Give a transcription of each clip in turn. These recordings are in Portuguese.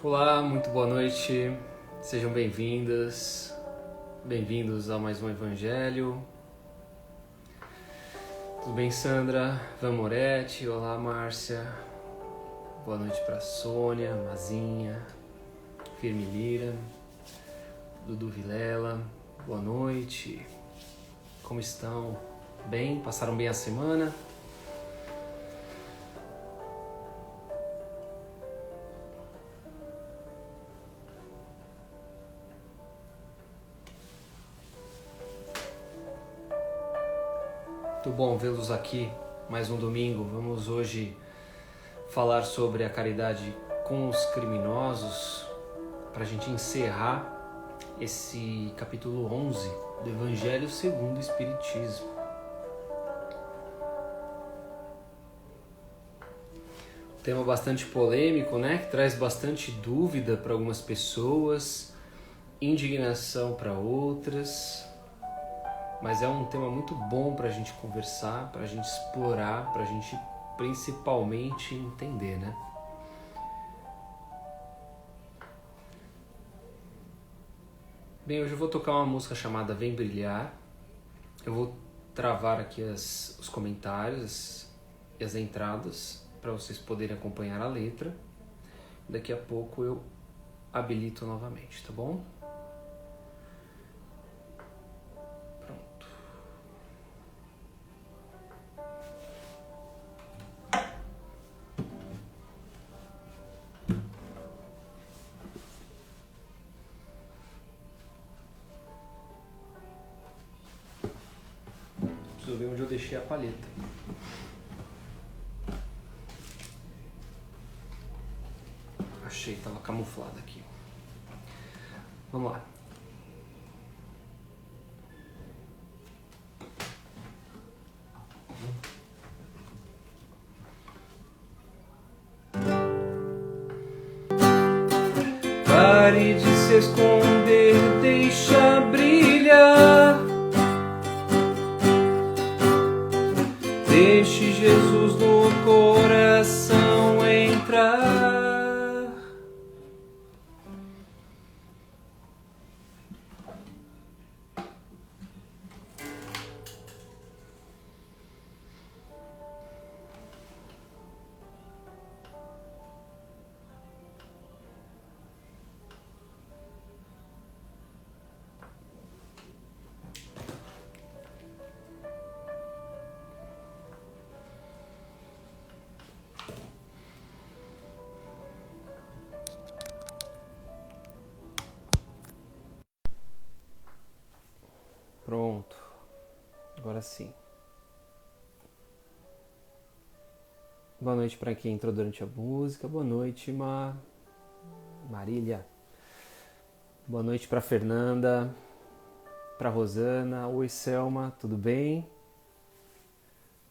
Olá, muito boa noite, sejam bem-vindas, bem-vindos a mais um Evangelho. Tudo bem, Sandra? Van Moretti, olá, Márcia, boa noite para Sônia, Mazinha, Firme Lira, Dudu Vilela, boa noite, como estão? Bem? Passaram bem a semana? Muito bom vê-los aqui, mais um domingo. Vamos hoje falar sobre a caridade com os criminosos, para a gente encerrar esse capítulo 11 do Evangelho segundo o Espiritismo. Tema bastante polêmico, né? Que traz bastante dúvida para algumas pessoas, indignação para outras. Mas é um tema muito bom para a gente conversar, para a gente explorar, para a gente principalmente entender, né? Bem, hoje eu vou tocar uma música chamada Vem Brilhar. Eu vou travar aqui os comentários e as entradas para vocês poderem acompanhar a letra. Daqui a pouco eu habilito novamente, tá bom? Preciso ver onde eu deixei a palheta. Achei, estava camuflada aqui. Vamos lá. Pare de se esconder, deixa brilhar. Deixe Jesus no coração entrar. Pronto, agora sim. Boa noite para quem entrou durante a música. Boa noite, Marília. Boa noite para Fernanda, para Rosana. Oi, Selma, tudo bem?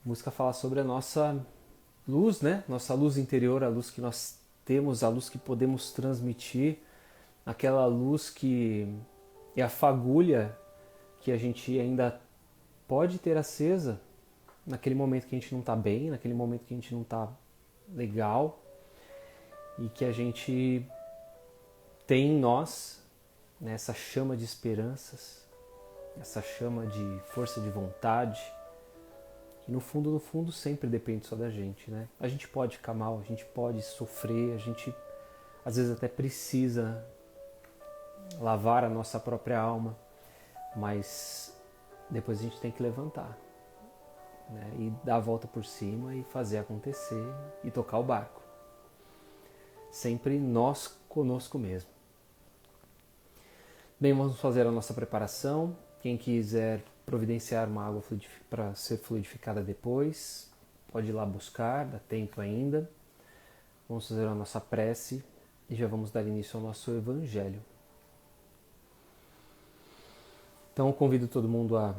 A música fala sobre a nossa luz, né? Nossa luz interior, a luz que nós temos, a luz que podemos transmitir, aquela luz que é a fagulha que a gente ainda pode ter acesa naquele momento que a gente não está bem, naquele momento que a gente não está legal, e que a gente tem em nós, né, essa chama de esperanças, essa chama de força de vontade, que no fundo sempre depende só da gente, né? A gente pode ficar mal, a gente pode sofrer, a gente às vezes até precisa lavar a nossa própria alma, mas depois a gente tem que levantar, né, e dar a volta por cima e fazer acontecer e tocar o barco. Sempre nós conosco mesmo. Bem, vamos fazer a nossa preparação. Quem quiser providenciar uma água para ser fluidificada depois, pode ir lá buscar, dá tempo ainda. Vamos fazer a nossa prece e já vamos dar início ao nosso Evangelho. Então eu convido todo mundo a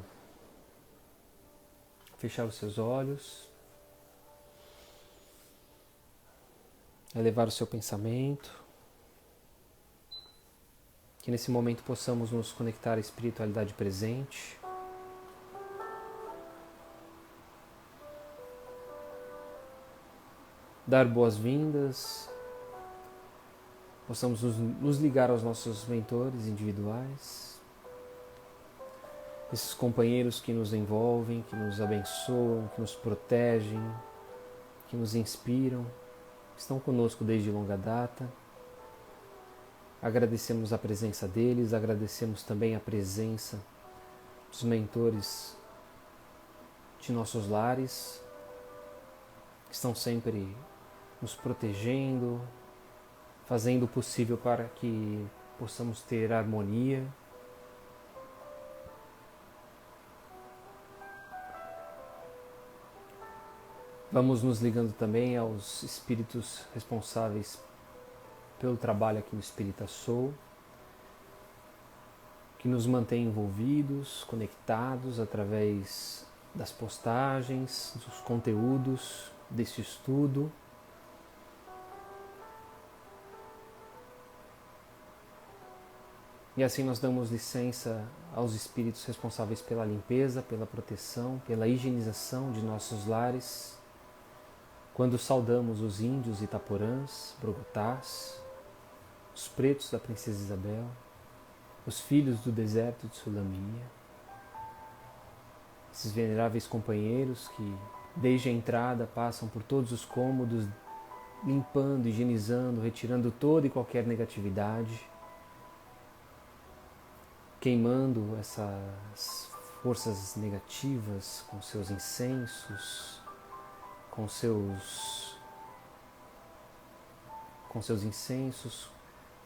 fechar os seus olhos, elevar o seu pensamento, que nesse momento possamos nos conectar à espiritualidade presente, dar boas-vindas possamos nos ligar aos nossos mentores individuais, esses companheiros que nos envolvem, que nos abençoam, que nos protegem, que nos inspiram, que estão conosco desde longa data. Agradecemos a presença deles, agradecemos também a presença dos mentores de nossos lares, que estão sempre nos protegendo, fazendo o possível para que possamos ter harmonia. Vamos nos ligando também aos espíritos responsáveis pelo trabalho aqui no Espírita Soul, que nos mantém envolvidos, conectados através das postagens, dos conteúdos deste estudo. E assim nós damos licença aos espíritos responsáveis pela limpeza, pela proteção, pela higienização de nossos lares, quando saudamos os índios itaporãs, brogotás, os pretos da Princesa Isabel, os filhos do deserto de Sulamia, esses veneráveis companheiros que desde a entrada passam por todos os cômodos, limpando, higienizando, retirando toda e qualquer negatividade, queimando essas forças negativas com seus incensos, com seus incensos,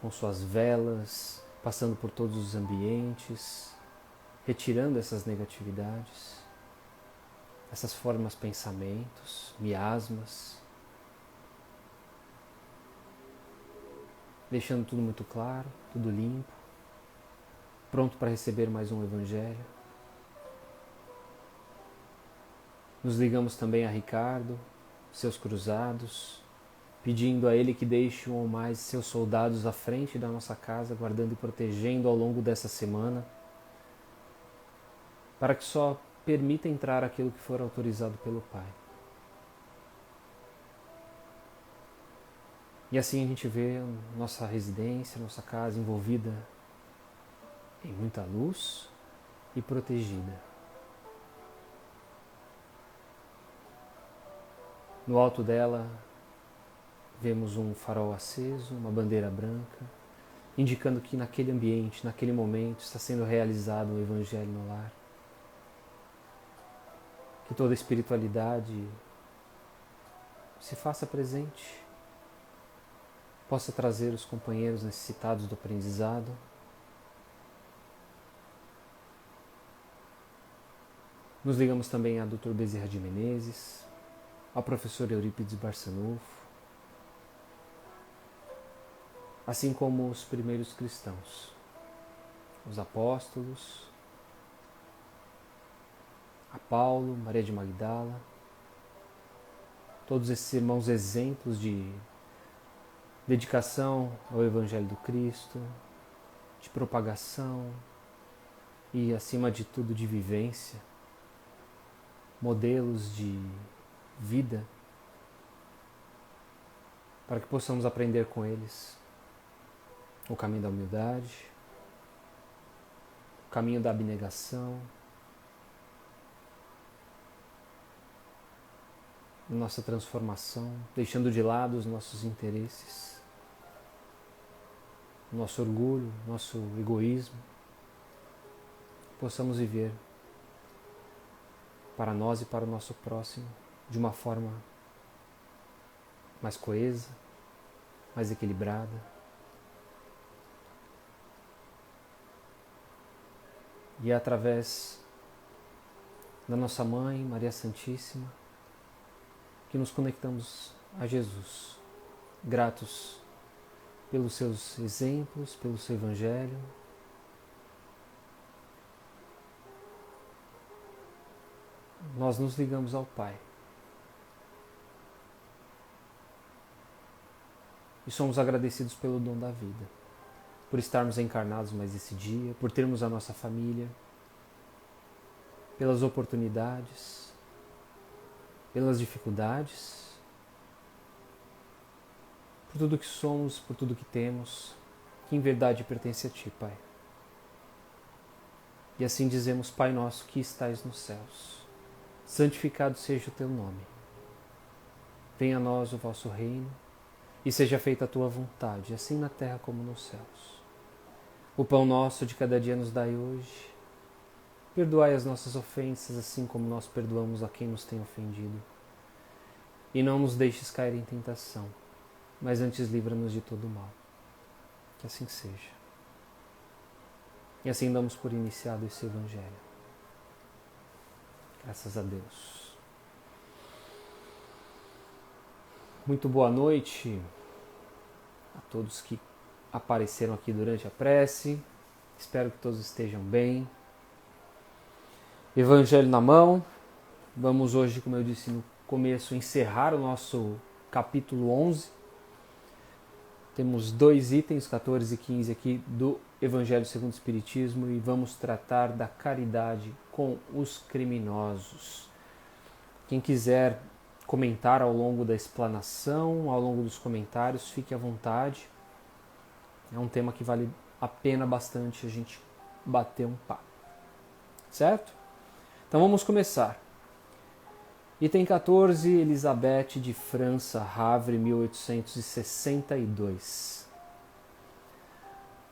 com suas velas, passando por todos os ambientes, retirando essas negatividades, essas formas pensamentos, miasmas, deixando tudo muito claro, tudo limpo, pronto para receber mais um Evangelho. Nos ligamos também a Ricardo, seus cruzados, pedindo a ele que deixe um ou mais seus soldados à frente da nossa casa, guardando e protegendo ao longo dessa semana, para que só permita entrar aquilo que for autorizado pelo Pai. E assim a gente vê nossa residência, nossa casa envolvida em muita luz e protegida. No alto dela vemos um farol aceso, uma bandeira branca, indicando que naquele ambiente, naquele momento, está sendo realizado o Evangelho no lar. Que toda a espiritualidade se faça presente, possa trazer os companheiros necessitados do aprendizado, nos ligamos também a Dr. Bezerra de Menezes, ao professor Eurípides Barçanufo, assim como os primeiros cristãos, os apóstolos, a Paulo, Maria de Magdala, todos esses irmãos exemplos de dedicação ao Evangelho do Cristo, de propagação e, acima de tudo, de vivência, modelos de vida, para que possamos aprender com eles o caminho da humildade, o caminho da abnegação, nossa transformação, deixando de lado os nossos interesses, nosso orgulho, nosso egoísmo, possamos viver para nós e para o nosso próximo de uma forma mais coesa, mais equilibrada. E é através da nossa Mãe, Maria Santíssima, que nos conectamos a Jesus, gratos pelos seus exemplos, pelo seu Evangelho. Nós nos ligamos ao Pai. E somos agradecidos pelo dom da vida, por estarmos encarnados mais esse dia, por termos a nossa família, pelas oportunidades, pelas dificuldades, por tudo que somos, por tudo que temos, que em verdade pertence a Ti, Pai. E assim dizemos, Pai nosso que estais nos céus, santificado seja o Teu nome. Venha a nós o vosso reino, e seja feita a Tua vontade, assim na terra como nos céus. O pão nosso de cada dia nos dai hoje. Perdoai as nossas ofensas, assim como nós perdoamos a quem nos tem ofendido. E não nos deixes cair em tentação, mas antes livra-nos de todo o mal. Que assim seja. E assim damos por iniciado esse Evangelho. Graças a Deus. Muito boa noite a todos que apareceram aqui durante a prece. Espero que todos estejam bem. Evangelho na mão. Vamos hoje, como eu disse no começo, encerrar o nosso capítulo 11. Temos 2 itens, 14 e 15 aqui do Evangelho segundo o Espiritismo, e vamos tratar da caridade com os criminosos. Quem quiser comentar ao longo da explanação, ao longo dos comentários, fique à vontade. É um tema que vale a pena bastante a gente bater um papo. Certo? Então vamos começar. Item 14, Elizabeth de França, Havre, 1862.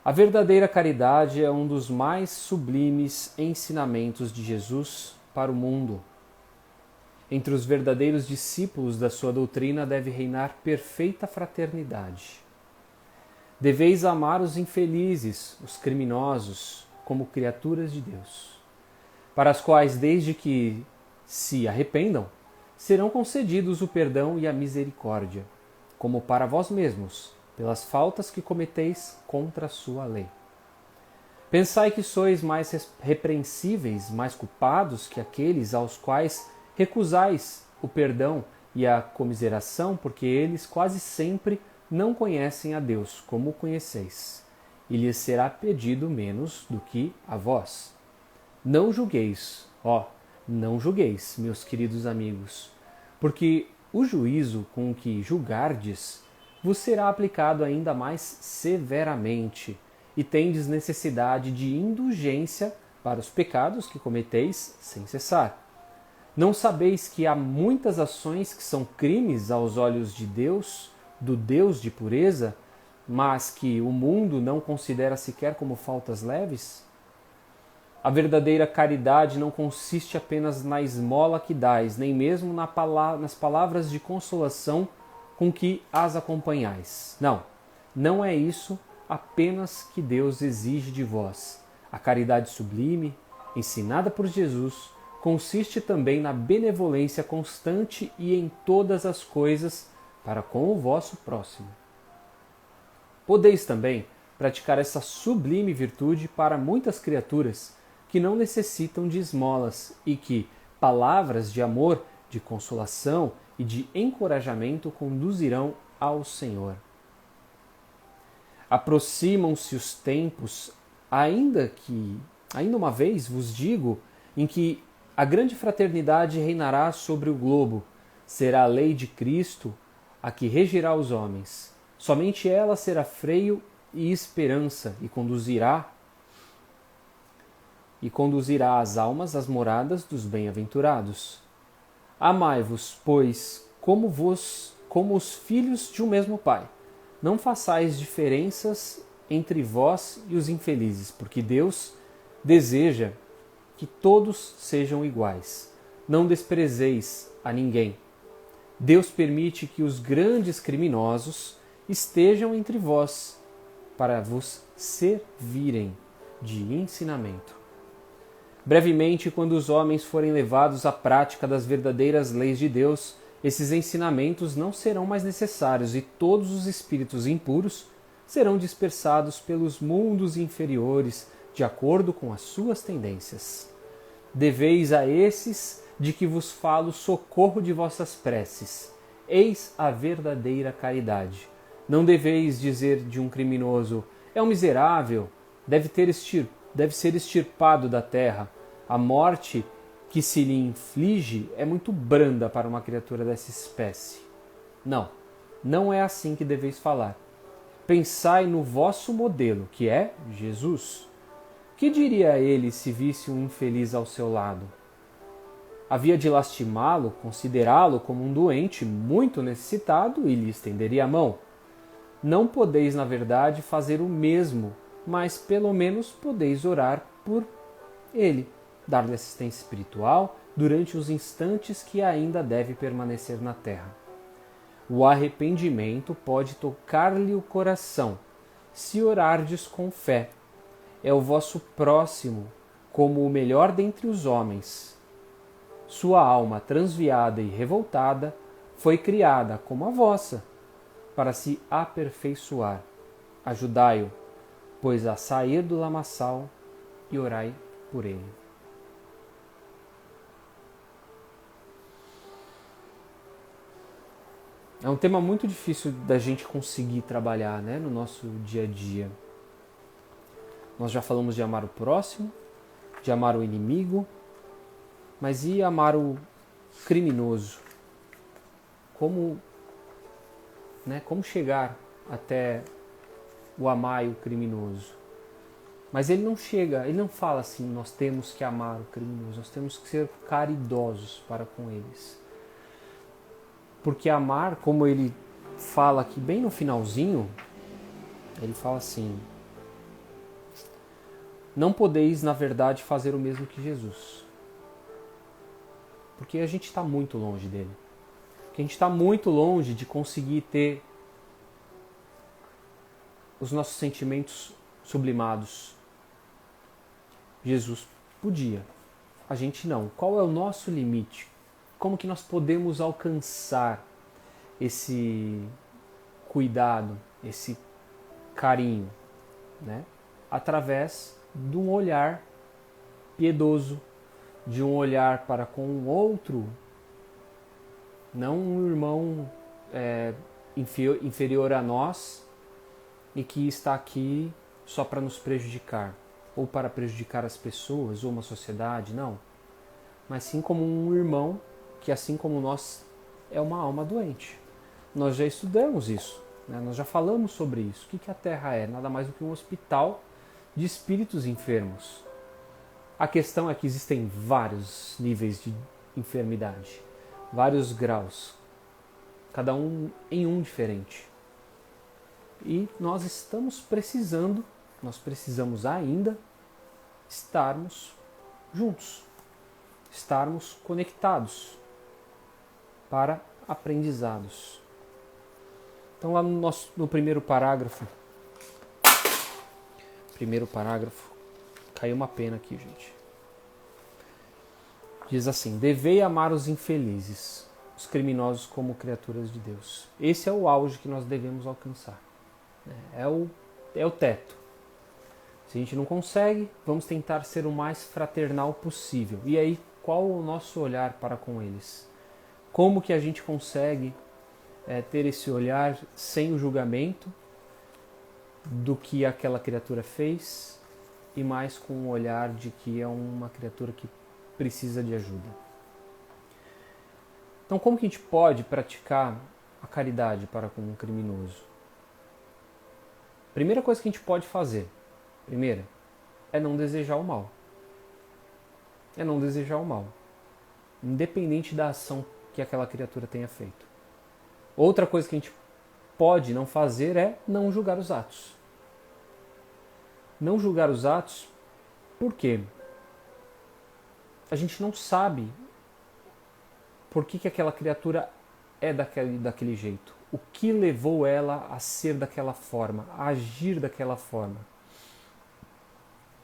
A verdadeira caridade é um dos mais sublimes ensinamentos de Jesus para o mundo. Entre os verdadeiros discípulos da sua doutrina deve reinar perfeita fraternidade. Deveis amar os infelizes, os criminosos, como criaturas de Deus, para as quais, desde que se arrependam, serão concedidos o perdão e a misericórdia, como para vós mesmos, pelas faltas que cometeis contra a sua lei. Pensai que sois mais repreensíveis, mais culpados que aqueles aos quais recusais o perdão e a comiseração, porque eles quase sempre não conhecem a Deus como o conheceis, e lhes será pedido menos do que a vós. Não julgueis, não julgueis, meus queridos amigos, porque o juízo com que julgardes vos será aplicado ainda mais severamente, e tendes necessidade de indulgência para os pecados que cometeis sem cessar. Não sabeis que há muitas ações que são crimes aos olhos de Deus, do Deus de pureza, mas que o mundo não considera sequer como faltas leves? A verdadeira caridade não consiste apenas na esmola que dais, nem mesmo nas palavras de consolação com que as acompanhais. Não é isso apenas que Deus exige de vós. A caridade sublime, ensinada por Jesus, consiste também na benevolência constante e em todas as coisas para com o vosso próximo. Podeis também praticar essa sublime virtude para muitas criaturas que não necessitam de esmolas e que palavras de amor, de consolação e de encorajamento conduzirão ao Senhor. Aproximam-se os tempos, ainda uma vez vos digo, em que a grande fraternidade reinará sobre o globo. Será a lei de Cristo a que regirá os homens. Somente ela será freio e esperança e conduzirá as almas às moradas dos bem-aventurados. Amai-vos, pois, como os filhos de um mesmo Pai. Não façais diferenças entre vós e os infelizes, porque Deus deseja que todos sejam iguais. Não desprezeis a ninguém. Deus permite que os grandes criminosos estejam entre vós, para vos servirem de ensinamento. Brevemente, quando os homens forem levados à prática das verdadeiras leis de Deus, esses ensinamentos não serão mais necessários e todos os espíritos impuros serão dispersados pelos mundos inferiores de acordo com as suas tendências. Deveis a esses de que vos falo socorro de vossas preces. Eis a verdadeira caridade. Não deveis dizer de um criminoso: é um miserável, deve ser extirpado da terra. A morte que se lhe inflige é muito branda para uma criatura dessa espécie. Não, Não é assim que deveis falar. Pensai no vosso modelo, que é Jesus. Que diria ele se visse um infeliz ao seu lado? Havia de lastimá-lo, considerá-lo como um doente muito necessitado e lhe estenderia a mão. Não podeis, na verdade, fazer o mesmo, mas pelo menos podeis orar por ele, dar-lhe assistência espiritual durante os instantes que ainda deve permanecer na terra. O arrependimento pode tocar-lhe o coração, se orardes com fé. É o vosso próximo, como o melhor dentre os homens. Sua alma transviada e revoltada foi criada como a vossa, para se aperfeiçoar. Ajudai-o, pois a sair do lamaçal, e orai por ele. É um tema muito difícil da gente conseguir trabalhar, né, no nosso dia a dia. Nós já falamos de amar o próximo, de amar o inimigo, mas e amar o criminoso? Como chegar até o amar o criminoso? Mas ele não chega, ele não fala assim, nós temos que amar o criminoso, nós temos que ser caridosos para com eles. Porque amar, como ele fala aqui bem no finalzinho, ele fala assim: não podeis, na verdade, fazer o mesmo que Jesus. Porque a gente está muito longe dele. Porque a gente está muito longe de conseguir ter os nossos sentimentos sublimados. Jesus podia, a gente não. Qual é o nosso limite? Como que nós podemos alcançar esse cuidado, esse carinho, né? Através de um olhar piedoso, de um olhar para com o outro, não um irmão inferior a nós e que está aqui só para nos prejudicar, ou para prejudicar as pessoas, ou uma sociedade, não. Mas sim como um irmão que, assim como nós, é uma alma doente. Nós já estudamos isso, né? Nós já falamos sobre isso. O que a Terra é? Nada mais do que um hospital de espíritos enfermos. A questão é que existem vários níveis de enfermidade, vários graus, cada um em um diferente. E nós precisamos ainda estarmos juntos, estarmos conectados para aprendizados. Então lá no primeiro parágrafo, caiu uma pena aqui, gente. Diz assim: devei amar os infelizes, os criminosos como criaturas de Deus. Esse é o auge que nós devemos alcançar. É o teto. Se a gente não consegue, vamos tentar ser o mais fraternal possível. E aí, qual o nosso olhar para com eles? Como que a gente consegue ter esse olhar sem o julgamento do que aquela criatura fez e mais com o olhar de que é uma criatura que precisa de ajuda? Então, como que a gente pode praticar a caridade para com um criminoso? Primeira coisa que a gente pode fazer, é não desejar o mal. É não desejar o mal, independente da ação que aquela criatura tenha feito. Outra coisa que a gente pode não fazer é não julgar os atos. Não julgar os atos, por quê? A gente não sabe por que aquela criatura é daquele jeito. O que levou ela a ser daquela forma, a agir daquela forma.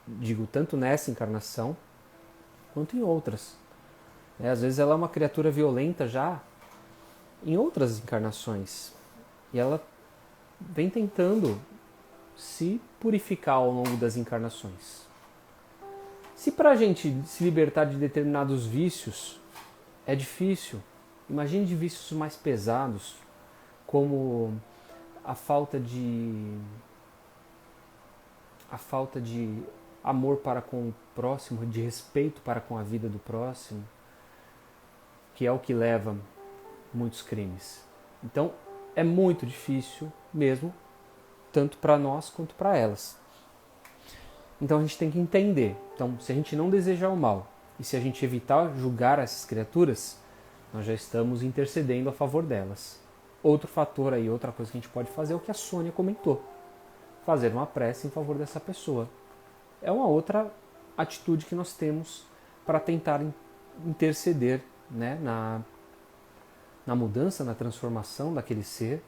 Digo, tanto nessa encarnação, quanto em outras. Às vezes ela é uma criatura violenta já em outras encarnações. E ela vem tentando se purificar ao longo das encarnações. Se para a gente se libertar de determinados vícios é difícil, imagine de vícios mais pesados, como a falta de amor para com o próximo, de respeito para com a vida do próximo, que é o que leva muitos crimes. Então, é muito difícil mesmo, tanto para nós quanto para elas. Então a gente tem que entender. Então, se a gente não desejar o mal e se a gente evitar julgar essas criaturas, nós já estamos intercedendo a favor delas. Outro fator aí, outra coisa que a gente pode fazer é o que a Sônia comentou. Fazer uma prece em favor dessa pessoa. É uma outra atitude que nós temos para tentar interceder, né, na mudança, na transformação daquele ser,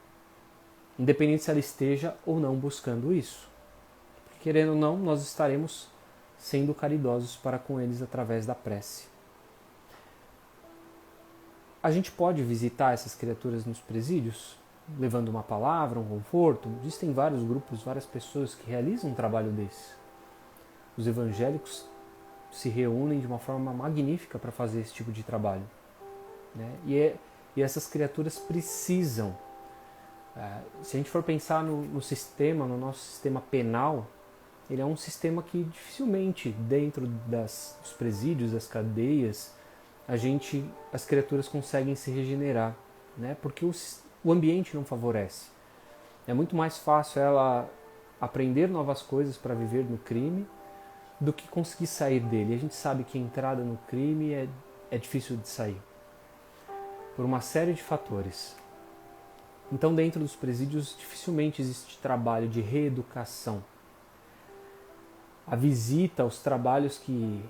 independente se ela esteja ou não buscando isso. Porque, querendo ou não, nós estaremos sendo caridosos para com eles através da prece. A gente pode visitar essas criaturas nos presídios, levando uma palavra, um conforto. Existem vários grupos, várias pessoas que realizam um trabalho desse. Os evangélicos se reúnem de uma forma magnífica para fazer esse tipo de trabalho, né? E essas criaturas precisam. Se a gente for pensar no sistema, no nosso sistema penal, ele é um sistema que dificilmente dentro dos presídios, das cadeias, as criaturas conseguem se regenerar, né? Porque o ambiente não favorece. É muito mais fácil ela aprender novas coisas para viver no crime do que conseguir sair dele. E a gente sabe que a entrada no crime é difícil de sair, por uma série de fatores. Então, dentro dos presídios, dificilmente existe trabalho de reeducação. A visita aos trabalhos que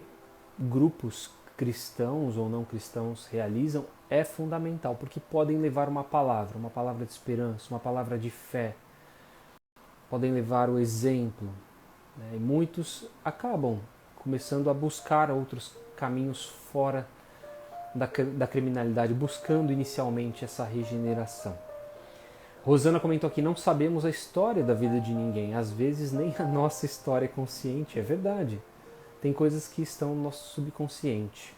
grupos cristãos ou não cristãos realizam é fundamental, porque podem levar uma palavra de esperança, uma palavra de fé, podem levar o exemplo, né? E muitos acabam começando a buscar outros caminhos fora da criminalidade, buscando inicialmente essa regeneração. Rosana comentou aqui, não sabemos a história da vida de ninguém, às vezes nem a nossa história é consciente, é verdade. Tem coisas que estão no nosso subconsciente.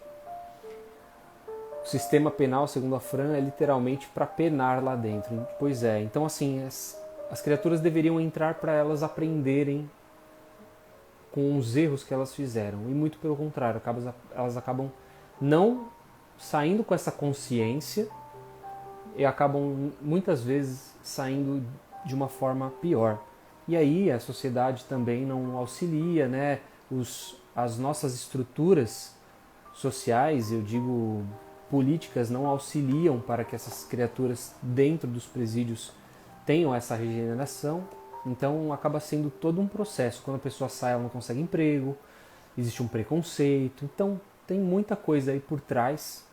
O sistema penal, segundo a Fran, é literalmente para penar lá dentro. Pois é, então assim, as criaturas deveriam entrar para elas aprenderem com os erros que elas fizeram. E muito pelo contrário, elas acabam não saindo com essa consciência e acabam muitas vezes saindo de uma forma pior. E aí a sociedade também não auxilia, né? As nossas estruturas sociais, eu digo políticas, não auxiliam para que essas criaturas dentro dos presídios tenham essa regeneração. Então acaba sendo todo um processo. Quando a pessoa sai, ela não consegue emprego, existe um preconceito. Então tem muita coisa aí por trás.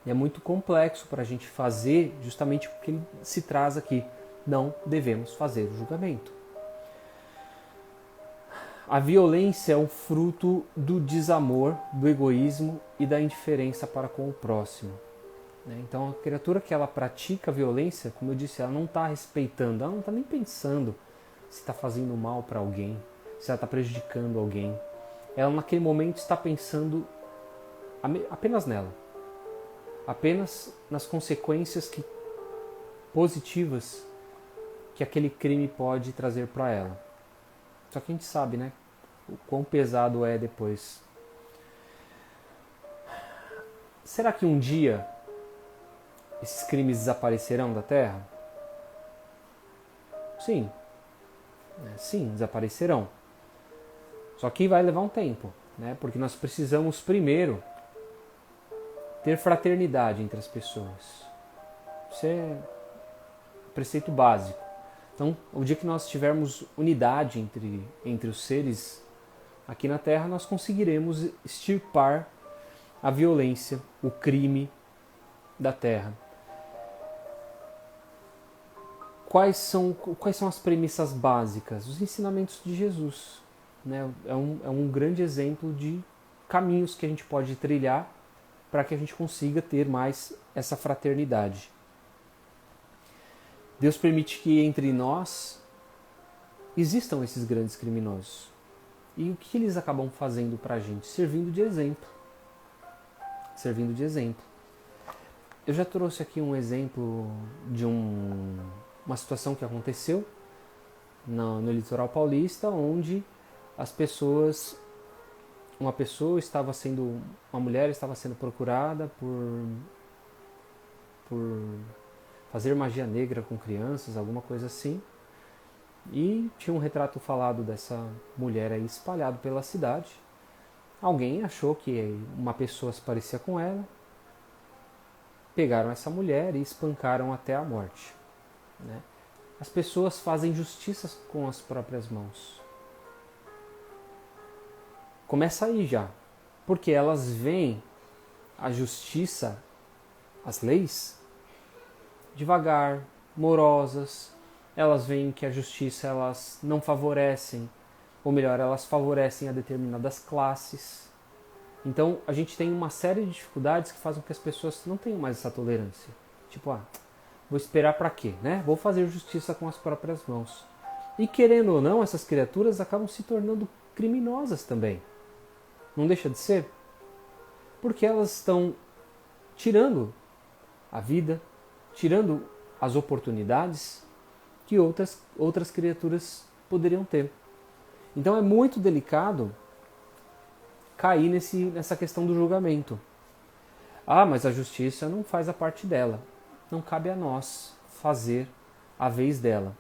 E é muito complexo para a gente fazer, justamente porque ele se traz aqui. Não devemos fazer o julgamento. A violência é um fruto do desamor, do egoísmo e da indiferença para com o próximo. Então a criatura que ela pratica a violência, como eu disse, ela não está respeitando, ela não está nem pensando se está fazendo mal para alguém, se ela está prejudicando alguém. Ela naquele momento está pensando apenas nela. Apenas nas consequências positivas que aquele crime pode trazer para ela. Só que a gente sabe, né, o quão pesado é depois. Será que um dia esses crimes desaparecerão da Terra? Sim. Sim, desaparecerão. Só que vai levar um tempo, né? Porque nós precisamos primeiro ter fraternidade entre as pessoas. Isso é preceito básico. Então, o dia que nós tivermos unidade entre os seres aqui na Terra, nós conseguiremos extirpar a violência, o crime da Terra. Quais são as premissas básicas? Os ensinamentos de Jesus, né? É um grande exemplo de caminhos que a gente pode trilhar para que a gente consiga ter mais essa fraternidade. Deus permite que entre nós existam esses grandes criminosos. E o que eles acabam fazendo para a gente? Servindo de exemplo. Servindo de exemplo. Eu já trouxe aqui um exemplo de uma situação que aconteceu no litoral paulista, onde uma mulher estava sendo procurada por fazer magia negra com crianças, alguma coisa assim. E tinha um retrato falado dessa mulher aí espalhado pela cidade. Alguém achou que uma pessoa se parecia com ela, pegaram essa mulher e espancaram até a morte, né? As pessoas fazem justiça com as próprias mãos. Começa aí já, porque elas veem a justiça, as leis, devagar, morosas. Elas veem que a justiça elas não favorecem, ou melhor, elas favorecem a determinadas classes. Então a gente tem uma série de dificuldades que fazem com que as pessoas não tenham mais essa tolerância. Tipo, vou esperar para quê, né? Vou fazer justiça com as próprias mãos. E querendo ou não, essas criaturas acabam se tornando criminosas também. Não deixa de ser? Porque elas estão tirando a vida, tirando as oportunidades que outras criaturas poderiam ter. Então é muito delicado cair nessa questão do julgamento. Mas a justiça não faz a parte dela. Não cabe a nós fazer a vez dela.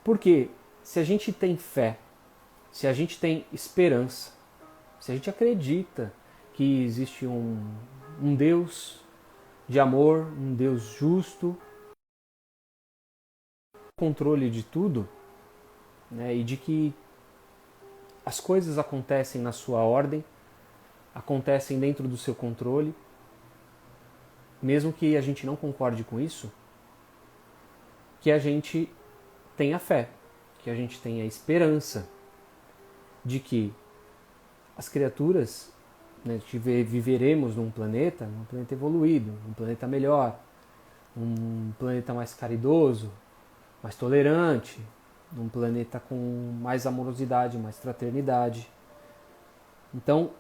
Porque se a gente tem fé, se a gente tem esperança, se a gente acredita que existe um Deus de amor, um Deus justo, controle de tudo, né, e de que as coisas acontecem na sua ordem, acontecem dentro do seu controle, mesmo que a gente não concorde com isso, que a gente tenha fé, que a gente tenha esperança de que as criaturas, né, viveremos num planeta evoluído, um planeta melhor, um planeta mais caridoso, mais tolerante, um planeta com mais amorosidade, mais fraternidade. Então,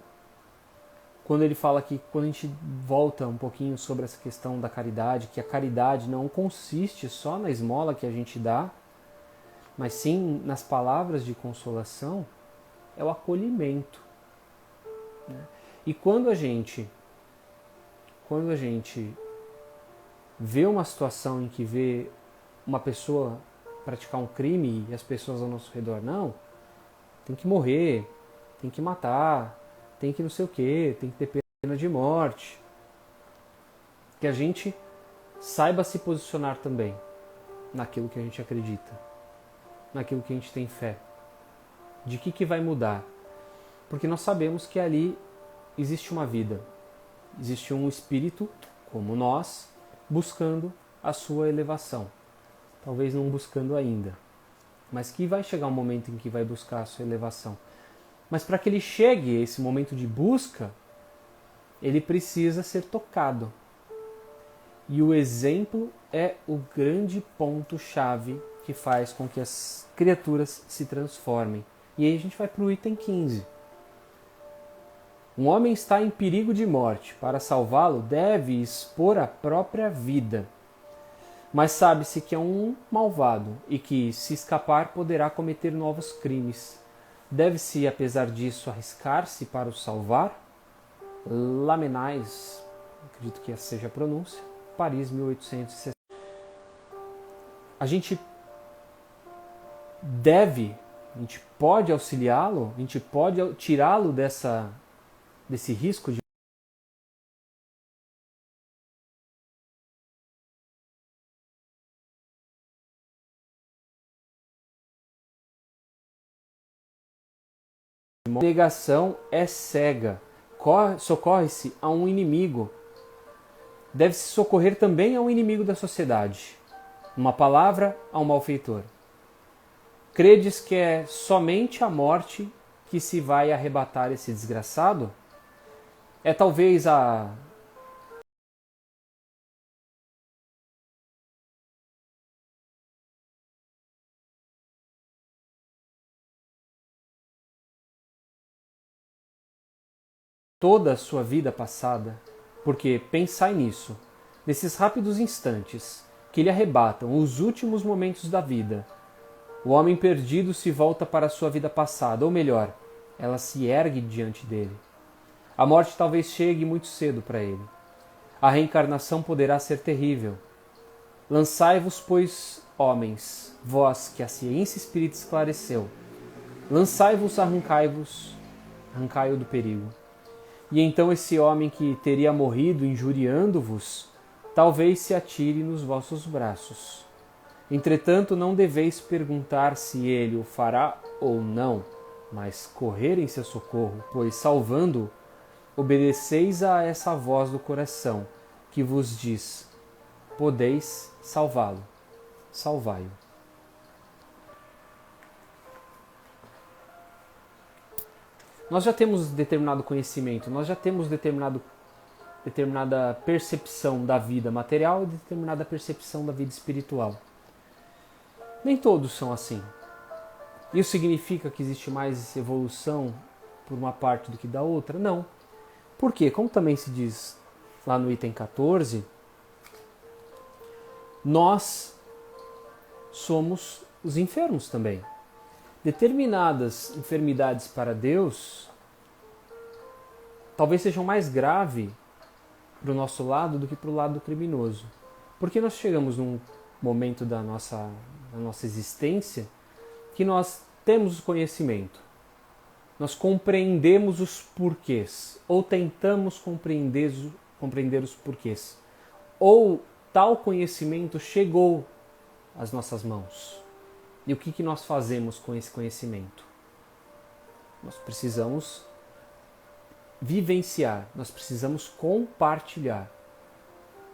quando ele fala que, quando a gente volta um pouquinho sobre essa questão da caridade, que a caridade não consiste só na esmola que a gente dá, mas sim nas palavras de consolação, é o acolhimento, né? E quando a gente vê uma situação em que vê uma pessoa praticar um crime e as pessoas ao nosso redor, não, tem que morrer, tem que matar, tem que não sei o que, tem que ter pena de morte. Que a gente saiba se posicionar também naquilo que a gente acredita, naquilo que a gente tem fé. De que vai mudar? Porque nós sabemos que ali existe uma vida, existe um espírito, como nós, buscando a sua elevação. Talvez não buscando ainda, mas que vai chegar um momento em que vai buscar a sua elevação. Mas para que ele chegue a esse momento de busca, ele precisa ser tocado. E o exemplo é o grande ponto-chave que faz com que as criaturas se transformem. E aí a gente vai para o item 15. Um homem está em perigo de morte. Para salvá-lo, deve expor a própria vida. Mas sabe-se que é um malvado e que, se escapar, poderá cometer novos crimes. Deve-se, apesar disso, arriscar-se para o salvar? Lamennais, acredito que essa seja a pronúncia, Paris, 1860. A gente pode auxiliá-lo, a gente pode tirá-lo desse risco de negação é cega. Socorre-se a um inimigo. Deve-se socorrer também a um inimigo da sociedade. Uma palavra, a um malfeitor. Credes que é somente a morte que se vai arrebatar esse desgraçado? É talvez toda a sua vida passada, porque pensai nisso, nesses rápidos instantes que lhe arrebatam os últimos momentos da vida. O homem perdido se volta para a sua vida passada, ou melhor, ela se ergue diante dele. A morte talvez chegue muito cedo para ele. A reencarnação poderá ser terrível. Lançai-vos, pois, homens, vós que a ciência espírita esclareceu, lançai-vos, arrancai-o do perigo. E então esse homem que teria morrido injuriando-vos, talvez se atire nos vossos braços. Entretanto, não deveis perguntar se ele o fará ou não, mas correr em seu socorro, pois, salvando-o, obedeceis a essa voz do coração, que vos diz: podeis salvá-lo, salvai-o. Nós já temos determinado conhecimento, nós já temos determinada percepção da vida material e determinada percepção da vida espiritual. Nem todos são assim. Isso significa que existe mais evolução por uma parte do que da outra? Não. Por quê? Como também se diz lá no item 14, nós somos os enfermos também. Determinadas enfermidades para Deus talvez sejam mais graves para o nosso lado do que para o lado do criminoso. Porque nós chegamos num momento da nossa existência que nós temos o conhecimento. Nós compreendemos os porquês, ou tentamos compreender os porquês. Ou tal conhecimento chegou às nossas mãos. E o que nós fazemos com esse conhecimento? Nós precisamos vivenciar, nós precisamos compartilhar.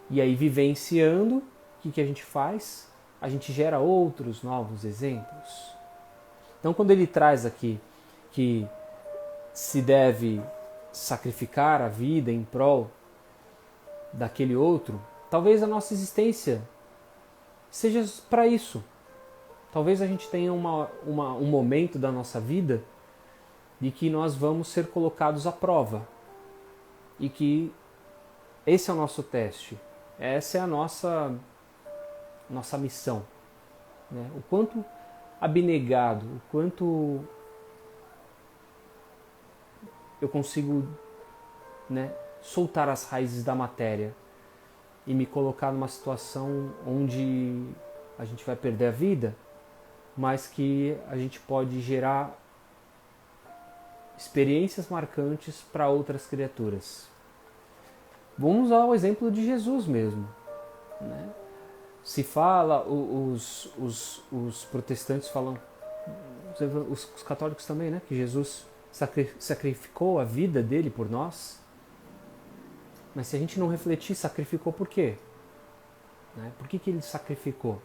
E aí, vivenciando, o que a gente faz? A gente gera outros novos exemplos. Então, quando ele traz aqui que se deve sacrificar a vida em prol daquele outro, talvez a nossa existência seja para isso. Talvez a gente tenha um momento da nossa vida de que nós vamos ser colocados à prova. E que esse é o nosso teste. Essa é a nossa missão. Né? O quanto abnegado, o quanto eu consigo, né, soltar as raízes da matéria e me colocar numa situação onde a gente vai perder a vida, mas que a gente pode gerar experiências marcantes para outras criaturas. Vamos usar o exemplo de Jesus mesmo. Né? Se fala, os protestantes falam, os católicos também, né, que Jesus sacrificou a vida dele por nós. Mas se a gente não refletir, sacrificou por quê? Né? Por que ele sacrificou?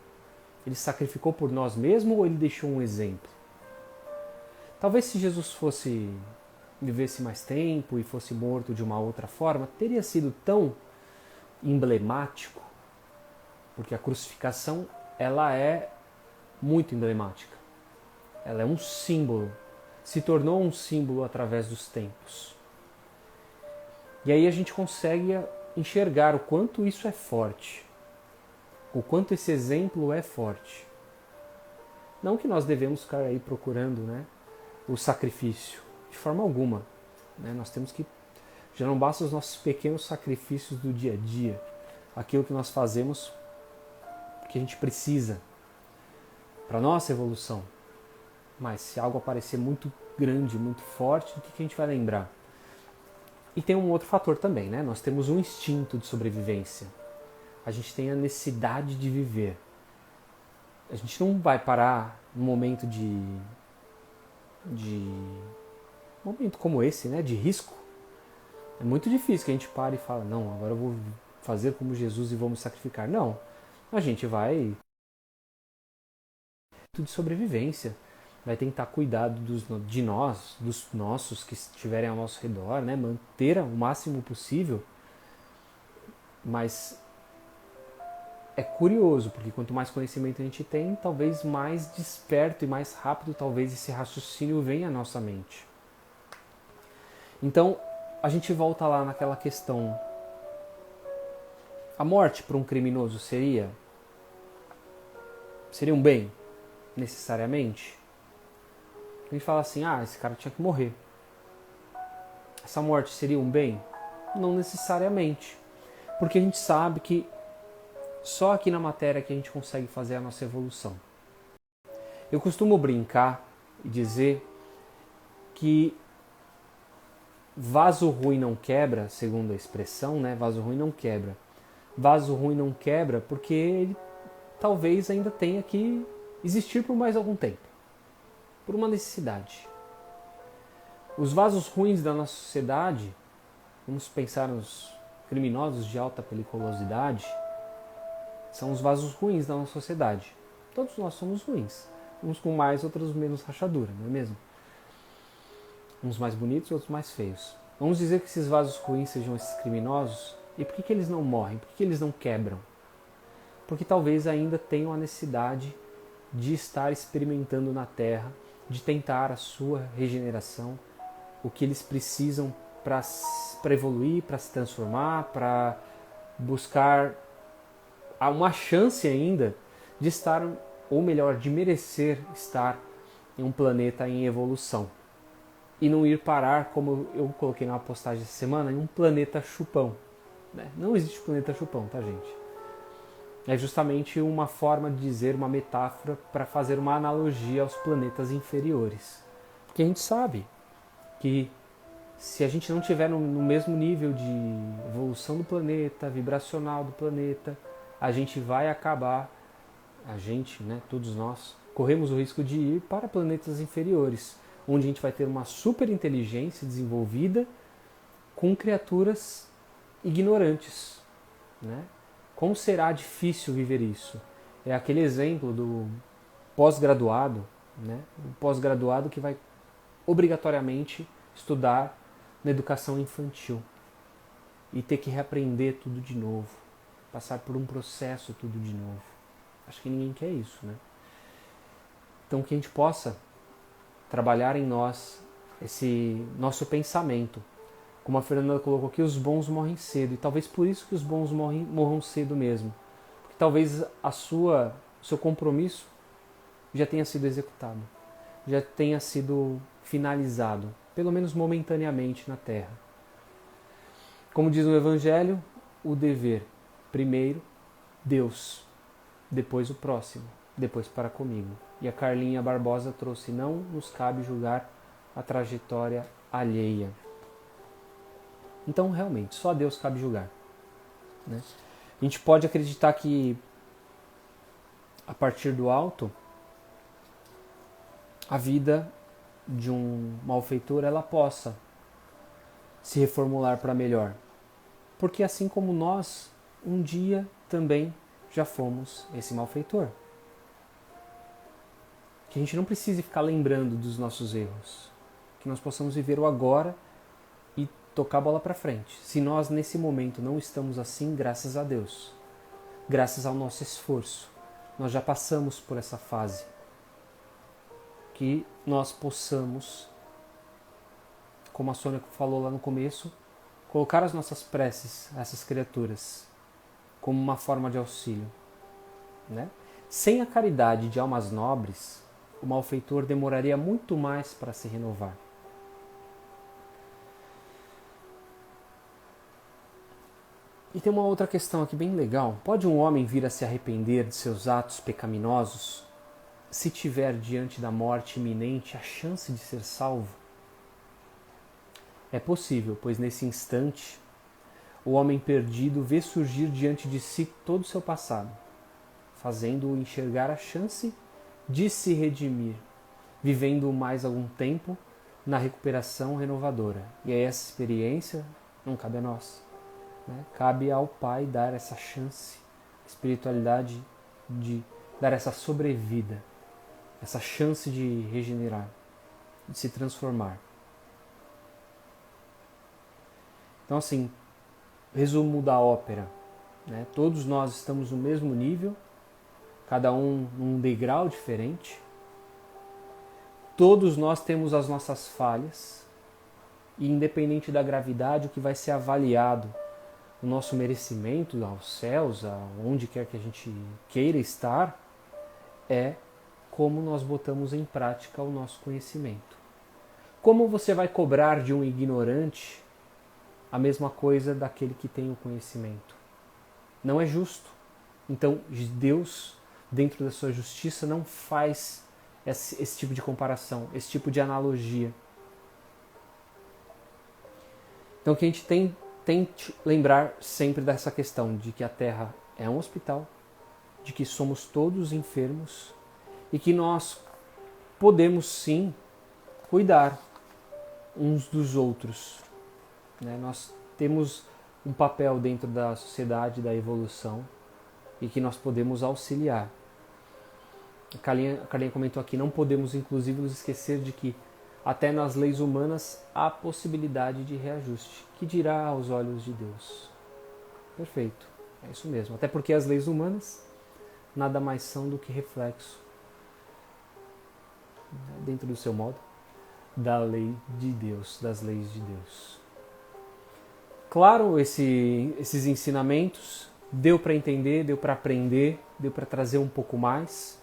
Ele sacrificou por nós mesmos ou ele deixou um exemplo? Talvez se Jesus vivesse mais tempo e fosse morto de uma outra forma, teria sido tão emblemático, porque a crucificação ela é muito emblemática. Ela é um símbolo, se tornou um símbolo através dos tempos. E aí a gente consegue enxergar o quanto isso é forte, o quanto esse exemplo é forte. Não que nós devemos ficar aí procurando, né, o sacrifício, de forma alguma. Né? Nós temos que... Já não basta os nossos pequenos sacrifícios do dia a dia, aquilo que nós fazemos que a gente precisa para a nossa evolução. Mas se algo aparecer muito grande, muito forte, do que a gente vai lembrar? E tem um outro fator também, né? Nós temos um instinto de sobrevivência. A gente tem a necessidade de viver. A gente não vai parar num momento momento como esse, né? De risco. É muito difícil que a gente pare e fale, não, agora eu vou fazer como Jesus e vou me sacrificar. Não. A gente vai de sobrevivência. Vai tentar cuidar de nós, dos nossos que estiverem ao nosso redor, né? Manter o máximo possível. Mas é curioso, porque quanto mais conhecimento a gente tem, talvez mais desperto e mais rápido talvez esse raciocínio venha à nossa mente. Então, a gente volta lá naquela questão. A morte para um criminoso seria um bem, necessariamente? A gente fala assim, esse cara tinha que morrer. Essa morte seria um bem? Não necessariamente. Porque a gente sabe que Só aqui na matéria que a gente consegue fazer a nossa evolução. Eu costumo brincar e dizer que vaso ruim não quebra, segundo a expressão, né? Vaso ruim não quebra. Vaso ruim não quebra porque ele talvez ainda tenha que existir por mais algum tempo, por uma necessidade. Os vasos ruins da nossa sociedade, vamos pensar nos criminosos de alta periculosidade, são os vasos ruins da nossa sociedade. Todos nós somos ruins. Uns com mais, outros menos rachadura, não é mesmo? Uns mais bonitos, outros mais feios. Vamos dizer que esses vasos ruins sejam esses criminosos. E por que eles não morrem? Por que eles não quebram? Porque talvez ainda tenham a necessidade de estar experimentando na Terra, de tentar a sua regeneração, o que eles precisam para evoluir, para se transformar, para buscar uma chance ainda de estar, ou melhor, de merecer estar em um planeta em evolução. E não ir parar, como eu coloquei na postagem essa semana, em um planeta chupão. Não existe planeta chupão, tá, gente? É justamente uma forma de dizer, uma metáfora para fazer uma analogia aos planetas inferiores. Porque a gente sabe que se a gente não estiver no mesmo nível de evolução do planeta, vibracional do planeta, a gente vai acabar, todos nós, corremos o risco de ir para planetas inferiores, onde a gente vai ter uma super inteligência desenvolvida com criaturas ignorantes, né? Como será difícil viver isso? É aquele exemplo do pós-graduado, né? O pós-graduado que vai obrigatoriamente estudar na educação infantil e ter que reaprender tudo de novo, passar por um processo tudo de novo. Acho que ninguém quer isso, né? Então que a gente possa trabalhar em nós esse nosso pensamento. Como a Fernanda colocou aqui, os bons morrem cedo. E talvez por isso que os bons morram cedo mesmo. Porque talvez o seu compromisso já tenha sido executado. Já tenha sido finalizado. Pelo menos momentaneamente na Terra. Como diz no Evangelho, o dever. Primeiro, Deus. Depois o próximo. Depois para comigo. E a Carlinha Barbosa trouxe: não nos cabe julgar a trajetória alheia. Então, realmente, só a Deus cabe julgar. Né? A gente pode acreditar que, a partir do alto, a vida de um malfeitor ela possa se reformular para melhor. Porque assim como nós, um dia também já fomos esse malfeitor. Que a gente não precise ficar lembrando dos nossos erros. Que nós possamos viver o agora e tocar a bola para frente. Se nós nesse momento não estamos assim, graças a Deus, graças ao nosso esforço, nós já passamos por essa fase. Que nós possamos, como a Sônia falou lá no começo, colocar as nossas preces a essas criaturas como uma forma de auxílio. Né? Sem a caridade de almas nobres, o malfeitor demoraria muito mais para se renovar. E tem uma outra questão aqui bem legal. Pode um homem vir a se arrepender de seus atos pecaminosos se tiver diante da morte iminente a chance de ser salvo? É possível, pois nesse instante o homem perdido vê surgir diante de si todo o seu passado, fazendo-o enxergar a chance de se redimir, vivendo mais algum tempo na recuperação renovadora. E aí essa experiência não cabe a nós. Né? Cabe ao Pai dar essa chance, a espiritualidade de dar essa sobrevida, essa chance de regenerar, de se transformar. Então assim, resumo da ópera, né? Todos nós estamos no mesmo nível, cada um num degrau diferente, todos nós temos as nossas falhas, e independente da gravidade, o que vai ser avaliado, o nosso merecimento aos céus, aonde quer que a gente queira estar, é como nós botamos em prática o nosso conhecimento. Como você vai cobrar de um ignorante a mesma coisa daquele que tem o conhecimento? Não é justo. Então, Deus, dentro da sua justiça, não faz esse tipo de comparação, esse tipo de analogia. Então, que a gente tente lembrar sempre dessa questão de que a Terra é um hospital, de que somos todos enfermos e que nós podemos sim cuidar uns dos outros. Né? Nós temos um papel dentro da sociedade, da evolução, e que nós podemos auxiliar. A Carlinha comentou aqui, não podemos inclusive nos esquecer de que até nas leis humanas há possibilidade de reajuste, que dirá aos olhos de Deus. Perfeito, é isso mesmo. Até porque as leis humanas nada mais são do que reflexo, dentro do seu modo, da lei de Deus, das leis de Deus. Claro, esses ensinamentos deu para entender, deu para aprender, deu para trazer um pouco mais.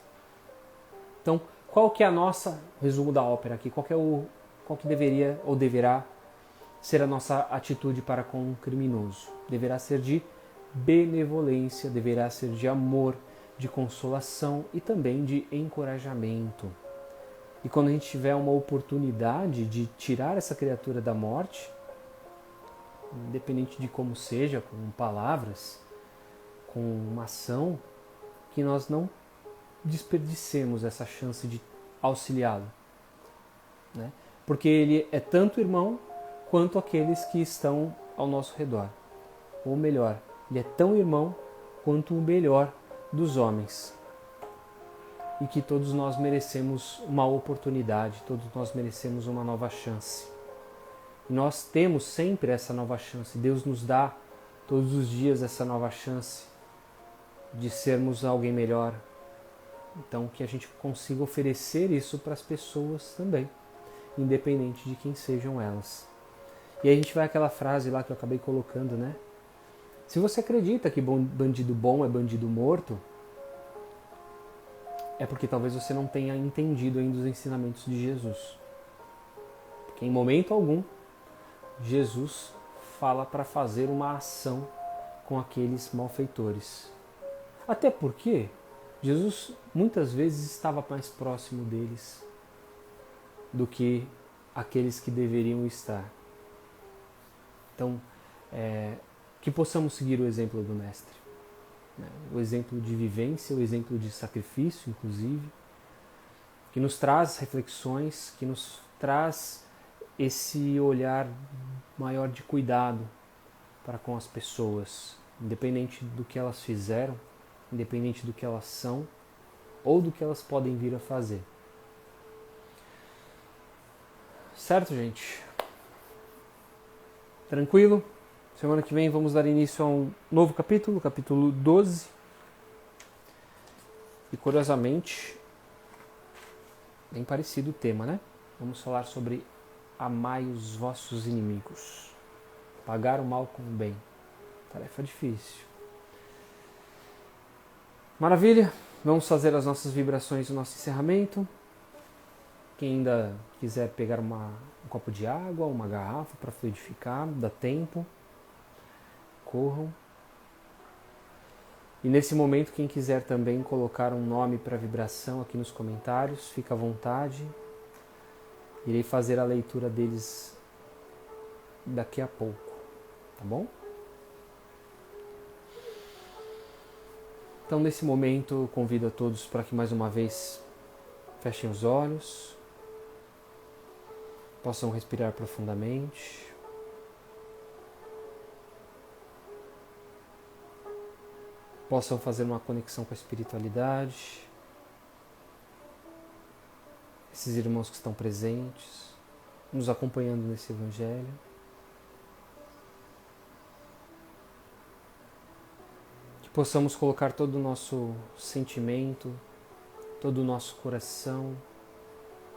Então, qual que é a nossa, resumo da ópera aqui, qual que deveria ou deverá ser a nossa atitude para com o criminoso? Deverá ser de benevolência, deverá ser de amor, de consolação e também de encorajamento. E quando a gente tiver uma oportunidade de tirar essa criatura da morte, independente de como seja, com palavras, com uma ação, que nós não desperdicemos essa chance de auxiliá-lo. Né? Porque ele é tanto irmão quanto aqueles que estão ao nosso redor. Ou melhor, ele é tão irmão quanto o melhor dos homens. E que todos nós merecemos uma oportunidade, todos nós merecemos uma nova chance. E nós temos sempre essa nova chance. Deus nos dá todos os dias essa nova chance de sermos alguém melhor. Então que a gente consiga oferecer isso para as pessoas também, independente de quem sejam elas. E aí a gente vai àquela frase lá que eu acabei colocando, né? Se você acredita que bandido bom é bandido morto, é porque talvez você não tenha entendido ainda os ensinamentos de Jesus. Porque em momento algum, Jesus fala para fazer uma ação com aqueles malfeitores. Até porque Jesus muitas vezes estava mais próximo deles do que aqueles que deveriam estar. Então, que possamos seguir o exemplo do Mestre. O exemplo de vivência, o exemplo de sacrifício, inclusive, que nos traz reflexões, que nos traz esse olhar maior de cuidado para com as pessoas, independente do que elas fizeram, independente do que elas são ou do que elas podem vir a fazer. Certo, gente? Tranquilo? Semana que vem vamos dar início a um novo capítulo, capítulo 12. E curiosamente, bem parecido o tema, né? Vamos falar sobre amai os vossos inimigos. Pagar o mal com o bem. Tarefa difícil. Maravilha, vamos fazer as nossas vibrações no nosso encerramento. Quem ainda quiser pegar um copo de água, uma garrafa para fluidificar, dá tempo. Corram. E nesse momento, quem quiser também colocar um nome para vibração aqui nos comentários, fica à vontade. Irei fazer a leitura deles daqui a pouco, tá bom? Então, nesse momento, eu convido a todos para que mais uma vez fechem os olhos, possam respirar profundamente. Possam fazer uma conexão com a espiritualidade, esses irmãos que estão presentes, nos acompanhando nesse Evangelho. Que possamos colocar todo o nosso sentimento, todo o nosso coração,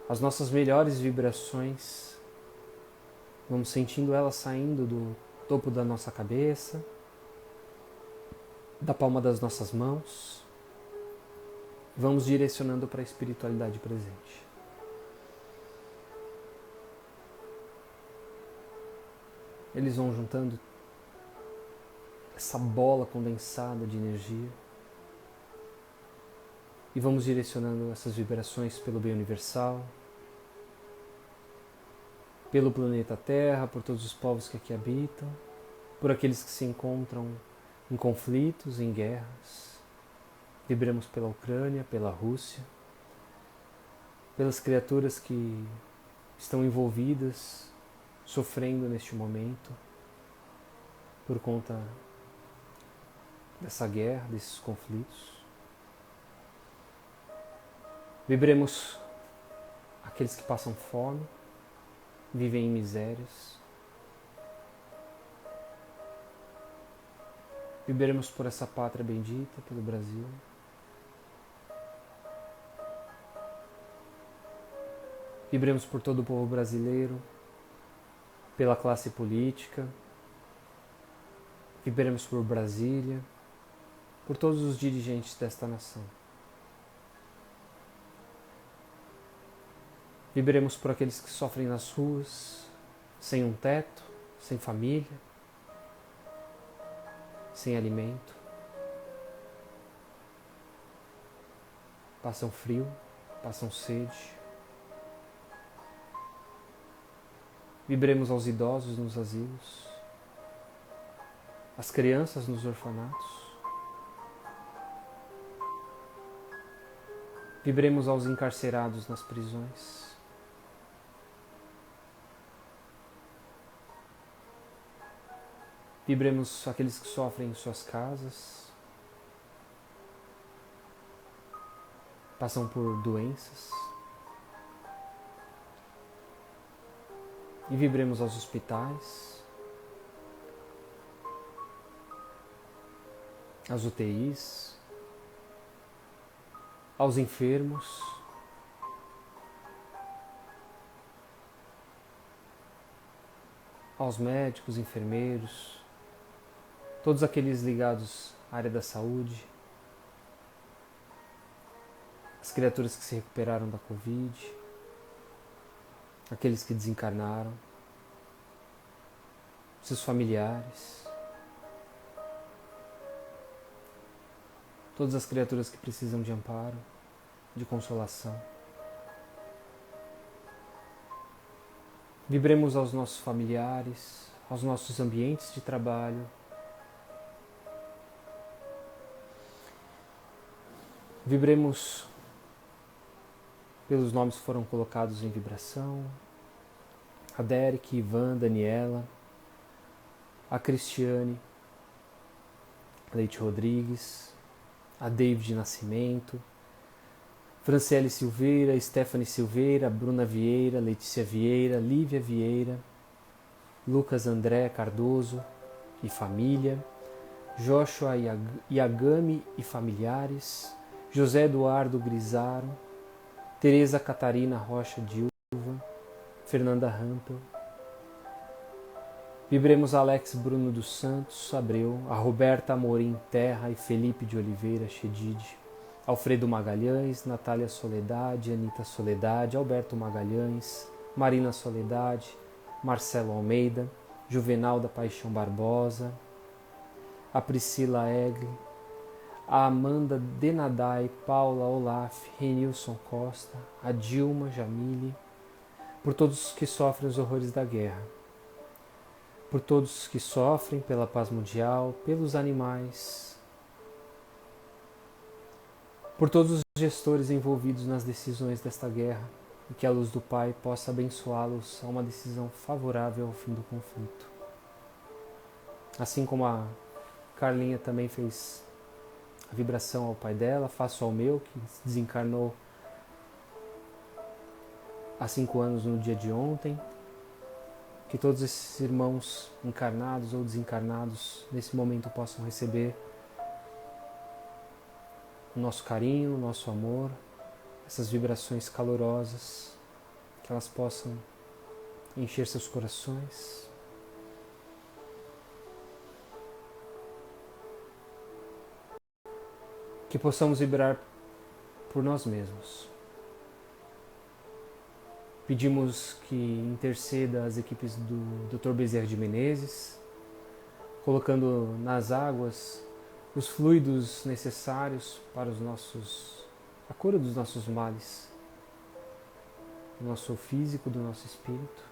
as nossas melhores vibrações, vamos sentindo elas saindo do topo da nossa cabeça, da palma das nossas mãos, vamos direcionando para a espiritualidade presente. Eles vão juntando essa bola condensada de energia e vamos direcionando essas vibrações pelo bem universal, pelo planeta Terra, por todos os povos que aqui habitam, por aqueles que se encontram em conflitos, em guerras. Vibremos pela Ucrânia, pela Rússia, pelas criaturas que estão envolvidas, sofrendo neste momento, por conta dessa guerra, desses conflitos. Vibremos aqueles que passam fome, vivem em misérias. Vibremos por essa pátria bendita, pelo Brasil. Vibremos por todo o povo brasileiro, pela classe política. Vibremos por Brasília, por todos os dirigentes desta nação. Vibremos por aqueles que sofrem nas ruas, sem um teto, sem família, sem alimento. Passam frio, passam sede. Vibremos aos idosos nos asilos, às crianças nos orfanatos. Vibremos aos encarcerados nas prisões. Vibremos aqueles que sofrem em suas casas, passam por doenças. E vibremos aos hospitais, às UTIs, aos enfermos, aos médicos, enfermeiros, todos aqueles ligados à área da saúde, as criaturas que se recuperaram da Covid, aqueles que desencarnaram, seus familiares, todas as criaturas que precisam de amparo, de consolação. Vibremos aos nossos familiares, aos nossos ambientes de trabalho. Vibremos pelos nomes que foram colocados em vibração, a Derek, Ivan, Daniela, a Cristiane, Leite Rodrigues, a David Nascimento, Franciele Silveira, Stephanie Silveira, Bruna Vieira, Letícia Vieira, Lívia Vieira, Lucas André Cardoso e família, Joshua Yagami e familiares, José Eduardo Grisaro, Tereza Catarina Rocha Dilva, Fernanda Rampel. Vibremos Alex Bruno dos Santos Abreu, a Roberta Amorim Terra e Felipe de Oliveira Chedid, Alfredo Magalhães, Natália Soledade, Anita Soledade, Alberto Magalhães, Marina Soledade, Marcelo Almeida, Juvenal da Paixão Barbosa, a Priscila Egli, a Amanda Denadai, Paula Olaf, Renilson Costa, a Dilma Jamile, por todos que sofrem os horrores da guerra, por todos que sofrem pela paz mundial, pelos animais, por todos os gestores envolvidos nas decisões desta guerra, e que a luz do Pai possa abençoá-los a uma decisão favorável ao fim do conflito. Assim como a Carlinha também fez a vibração ao pai dela, faço ao meu, que desencarnou há 5 anos no dia de ontem. Que todos esses irmãos encarnados ou desencarnados nesse momento possam receber o nosso carinho, o nosso amor, essas vibrações calorosas, que elas possam encher seus corações. Que possamos vibrar por nós mesmos. Pedimos que interceda as equipes do Dr. Bezerra de Menezes, colocando nas águas os fluidos necessários para os nossos a cura dos nossos males, do nosso físico, do nosso espírito.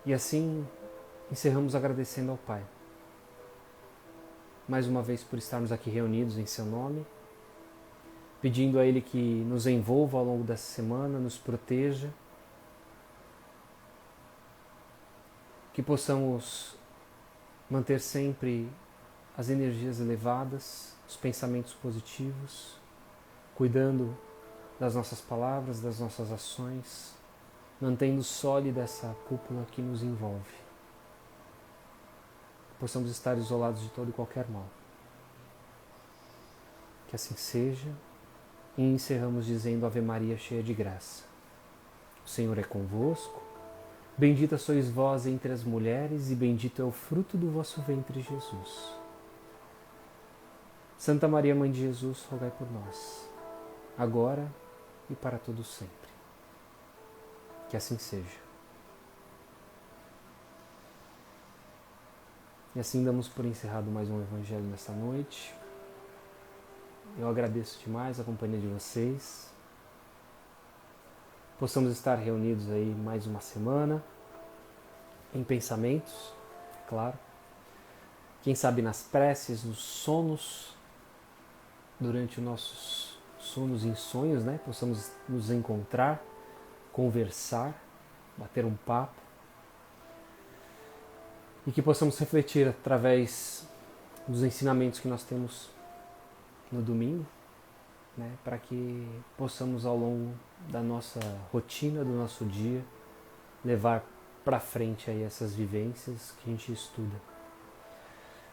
E assim encerramos agradecendo ao Pai, mais uma vez por estarmos aqui reunidos em seu nome, pedindo a Ele que nos envolva ao longo dessa semana, nos proteja, que possamos manter sempre as energias elevadas, os pensamentos positivos, cuidando das nossas palavras, das nossas ações, mantendo sólida essa cúpula que nos envolve. Que possamos estar isolados de todo e qualquer mal. Que assim seja, e encerramos dizendo Ave Maria, cheia de graça. O Senhor é convosco, bendita sois vós entre as mulheres, e bendito é o fruto do vosso ventre, Jesus. Santa Maria, Mãe de Jesus, rogai por nós, agora e para todo sempre. Que assim seja. E assim damos por encerrado mais um Evangelho nesta noite. Eu agradeço demais a companhia de vocês. Possamos estar reunidos aí mais uma semana, em pensamentos, claro. Quem sabe nas preces, nos sonos, durante os nossos sonos e sonhos, né? Possamos nos encontrar, conversar, bater um papo. E que possamos refletir através dos ensinamentos que nós temos no domingo, né, para que possamos ao longo da nossa rotina, do nosso dia, levar para frente aí essas vivências que a gente estuda.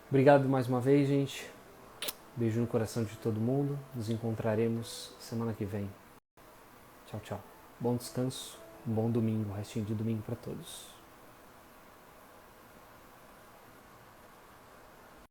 Obrigado mais uma vez, gente. Beijo no coração de todo mundo. Nos encontraremos semana que vem. Tchau, tchau. Bom descanso, um bom domingo, restinho de domingo para todos.